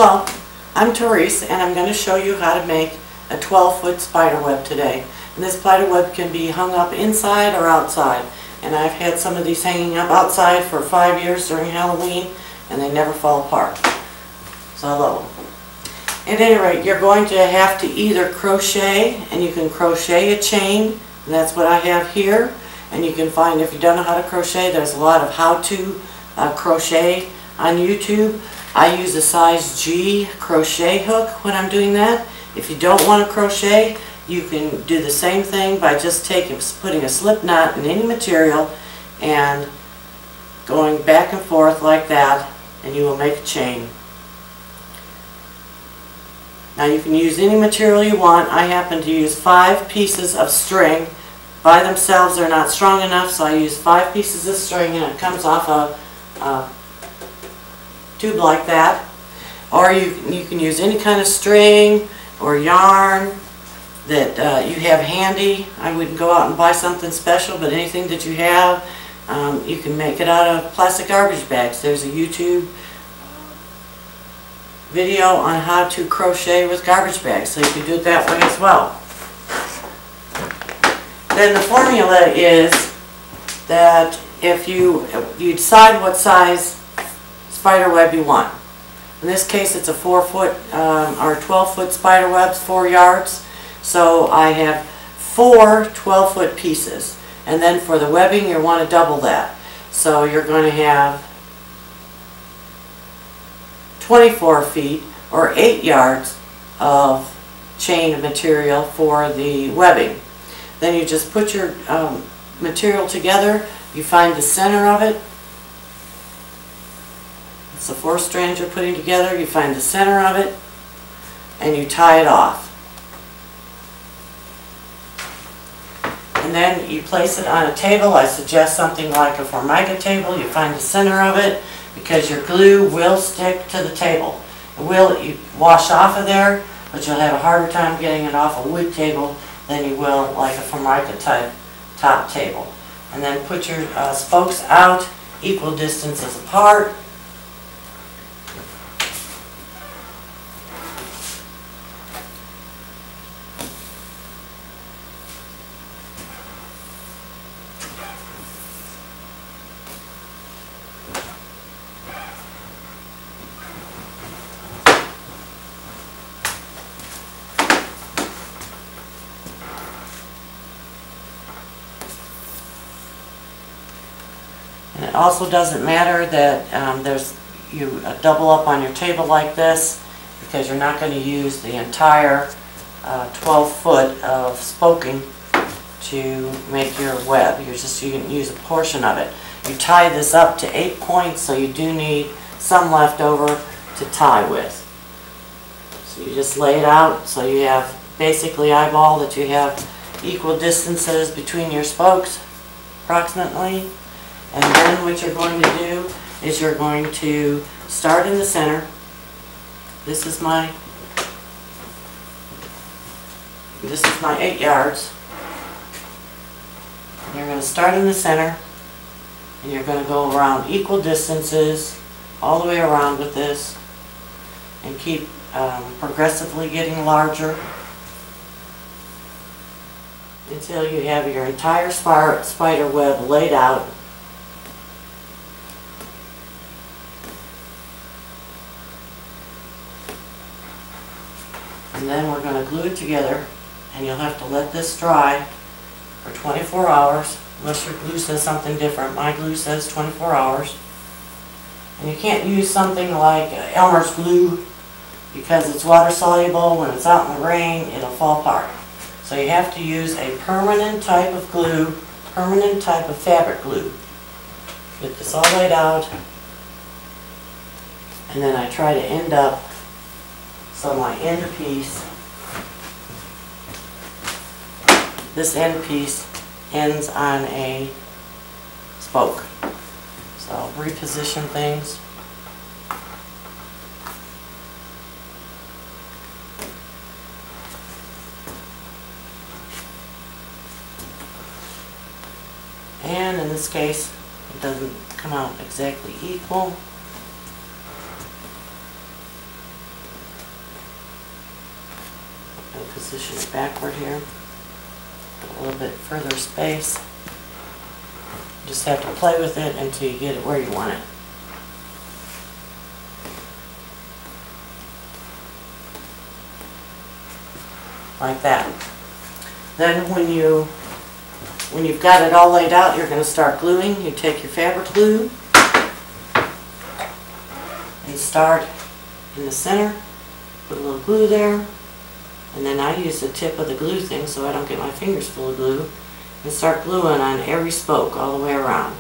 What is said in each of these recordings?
Well, I'm Therese and I'm going to show you how to make a 12-foot spider web today. And this spider web can be hung up inside or outside. And I've had some of these hanging up outside for 5 years during Halloween and they never fall apart. So I love them. At any rate, you're going to have to either crochet, and you can crochet a chain, and that's what I have here. And you can find, if you don't know how to crochet, there's a lot of how-to crochet on YouTube. I use a size G crochet hook when I'm doing that. If you don't want to crochet, you can do the same thing by just putting a slip knot in any material and going back and forth like that, and you will make a chain. Now you can use any material you want. I happen to use 5 pieces of string. By themselves they're not strong enough, so I use 5 pieces of string and it comes off a tube like that. Or you can use any kind of string or yarn that you have handy. I wouldn't go out and buy something special, but anything that you have, you can make it out of plastic garbage bags. There's a YouTube video on how to crochet with garbage bags, so you can do it that way as well. Then the formula is that if you decide what size spider web you want. In this case it's a 4-foot or 12-foot spider webs, 4 yards. So I have 4 12-foot pieces, and then for the webbing you want to double that. So you're going to have 24 feet or 8 yards of chain of material for the webbing. Then you just put your material together, you find the center of it. It's the 4 strands you're putting together, you find the center of it, and you tie it off. And then you place it on a table. I suggest something like a Formica table. You find the center of it, because your glue will stick to the table. It will wash off of there, but you'll have a harder time getting it off a wood table than you will like a Formica type top table. And then put your spokes out equal distances apart. And it also doesn't matter that you double up on your table like this, because you're not going to use the entire 12 foot of spoking to make your web. You can use a portion of it. You tie this up to 8 points, so you do need some left over to tie with. So you just lay it out so you have basically eyeball that you have equal distances between your spokes approximately. And then what you're going to do is you're going to start in the center. This is my 8 yards. And you're going to start in the center, and you're going to go around equal distances all the way around with this, and keep progressively getting larger until you have your entire spider web laid out. And then we're going to glue it together, and you'll have to let this dry for 24 hours, unless your glue says something different. My glue says 24 hours. And you can't use something like Elmer's glue, because it's water soluble. When it's out in the rain, it'll fall apart. So you have to use a permanent type of glue, permanent type of fabric glue. Get this all laid out, and then I try to end up so my end piece, this end piece ends on a spoke. So I'll reposition things. And in this case, it doesn't come out exactly equal. position it backward here. Get a little bit further space. You just have to play with it until you get it where you want it. Like that. Then when you've got it all laid out, you're going to start gluing. You take your fabric glue and start in the center, put a little glue there, and then I use the tip of the glue thing so I don't get my fingers full of glue, and start gluing on every spoke all the way around.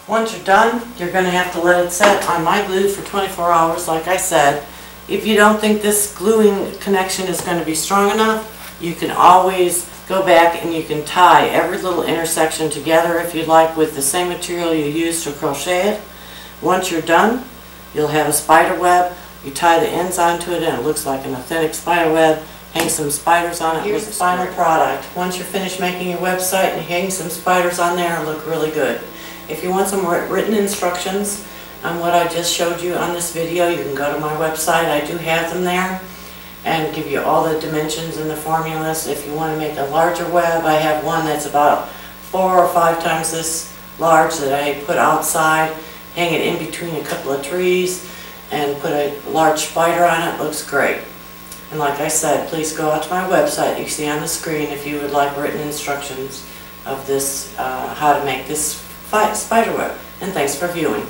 Once you're done, you're going to have to let it set on my glue for 24 hours like I said. If you don't think this gluing connection is going to be strong enough, you can always go back and you can tie every little intersection together if you'd like with the same material you used to crochet it. Once you're done, you'll have a spider web. You tie the ends onto it and it looks like an authentic spider web. Hang some spiders on it. Here's the final product. Once you're finished making your website and hang some spiders on there, it'll look really good. If you want some written instructions on what I just showed you on this video, you can go to my website. I do have them there and give you all the dimensions and the formulas. If you want to make a larger web, I have one that's about 4 or 5 times this large that I put outside, hang it in between a couple of trees, and put a large spider on it. Looks great. And like I said, please go out to my website you see on the screen if you would like written instructions of this, how to make this spider web. And thanks for viewing.